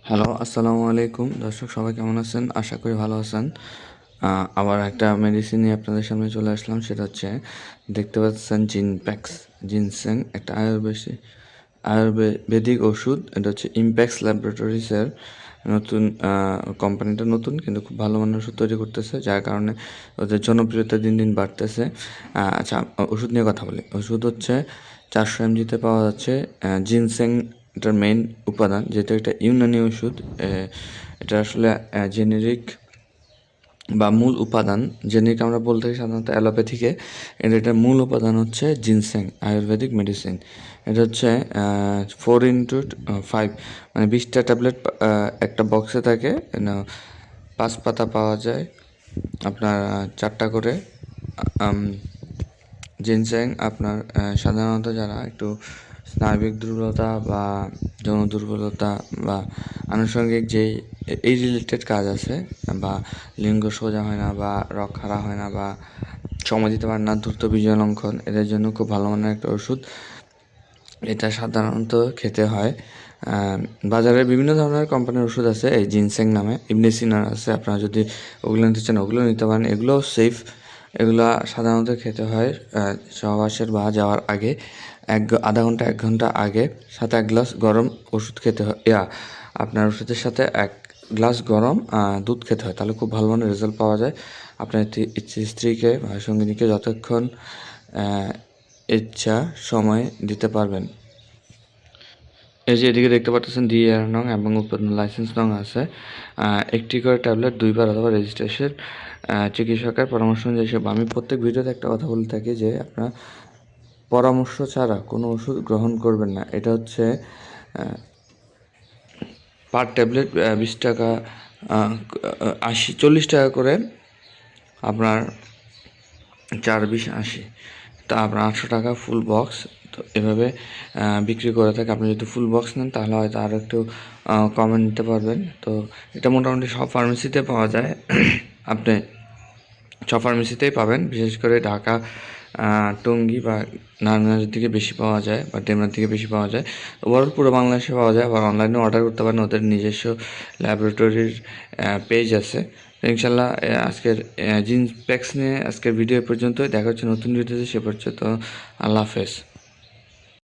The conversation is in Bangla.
হ্যালো, আসসালামু আলাইকুম দর্শক, সবাই কেমন আছেন? আশা করি ভালো আছেন। আবার একটা মেডিসিন নিয়ে আপনাদের সামনে চলে আসলাম। সেটা হচ্ছে দেখতে পাচ্ছেন জিনপ্যাক্স জিনসেং, একটা আয়ুর্বেদিক ওষুধ। এটা হচ্ছে ইমপ্যাক্স ল্যাবরেটরিজের নতুন কোম্পানিটা নতুন, কিন্তু খুব ভালো মানের ওষুধ তৈরি করতেছে, যার কারণে ওদের জনপ্রিয়তা দিন দিন বাড়তেছে। আচ্ছা, ওষুধ নিয়ে কথা বলি। ওষুধ হচ্ছে 400 mg পাওয়া যাচ্ছে। জিনসেং এটার মেইন উপাদান, যেহেতু একটা ইউনানি ওষুধ। এটা আসলে জেনেরিক বা মূল উপাদান। জেনেরিক আমরা বলতে থাকি সাধারণত অ্যালোপ্যাথিকে, এটার মূল উপাদান হচ্ছে জিনসেং আয়ুর্বেদিক মেডিসিন। এটা হচ্ছে 4x5, মানে 20টা ট্যাবলেট একটা বক্সে থাকে। 5 পাতা পাওয়া যায় আপনার, 4টা করে। জিনসেং আপনার সাধারণত যারা একটু স্নায়বিক দুর্বলতা বা যৌন দুর্বলতা বা আনুষঙ্গিক যেই এই রিলেটেড কাজ আছে, বা লিঙ্গ সোজা হয় না বা রগ খাড়া হয় না বা সময় দিতে পারে না, দ্রুত বীর্য লঙ্ঘন, এদের জন্য খুব ভালো মানের একটা ওষুধ। এটা সাধারণত খেতে হয়। বাজারে বিভিন্ন ধরনের কোম্পানির ওষুধ আছে এই জিনসেং নামে, ইবনে সিনার আছে। আপনারা যদি ওগুলো নিতে চান ওগুলো নিতে পারেন, এগুলোও সেফ। এগুলো সাধারণত খেতে হয় সহবাসের বা যাওয়ার আগে আধা ঘন্টা 1 ঘন্টা আগে। সাথে 1 গ্লাস গরম ওষুধ খেতে হয়, আপনার ওষুধের সাথে 1 গ্লাস গরম দুধ খেতে হয়, তাহলে খুব ভালো মানের রেজাল্ট পাওয়া যায়। আপনার স্ত্রীকে বা সঙ্গিনীকে যতক্ষণ ইচ্ছা সময় দিতে পারবেন। এই যে এদিকে দেখতে পাচ্ছেন ডিএর নং এবং উৎপাদন লাইসেন্স নং আছে। একটি করে ট্যাবলেট 2বার অথবা রেজিস্ট্রেশন চিকিৎসকের পরামর্শ অনুযায়ী হিসেবে। আমি প্রত্যেক ভিডিওতে একটা কথা বলে থাকি যে আপনার পরামর্শ ছাড়া কোনো ওষুধ গ্রহণ করবেন না। এটা হচ্ছে পার ট্যাবলেট 20 টাকা, 40 টাকা করে আপনার, 4 20 80, তা আপনার 800 টাকা ফুল বক্স। তো এভাবে বিক্রি করে থাকে। আপনি যদি ফুল বক্স নেন তাহলে হয়তো আরও একটু কমে নিতে পারবেন। তো এটা মোটামুটি সব ফার্মেসিতে পাওয়া যায়। আপনি সব ফার্মেসিতেই পাবেন, বিশেষ করে ঢাকা, টঙ্গী বা নারায়ণগঞ্জের দিকে বেশি পাওয়া যায় বা ডেমরার দিকে বেশি পাওয়া যায়। ওভারঅল পুরো বাংলাদেশে পাওয়া যায়, আবার অনলাইনে অর্ডার করতে পারেন, ওদের নিজস্ব ল্যাবরেটরির পেজ আছে। তো ইনশাল্লাহ আজকের জিনপ্যাক্স নিয়ে আজকের ভিডিও পর্যন্তই। দেখা হচ্ছে নতুন ভিডিওতে, সে পর্যন্ত আল্লাহ হাফেজ।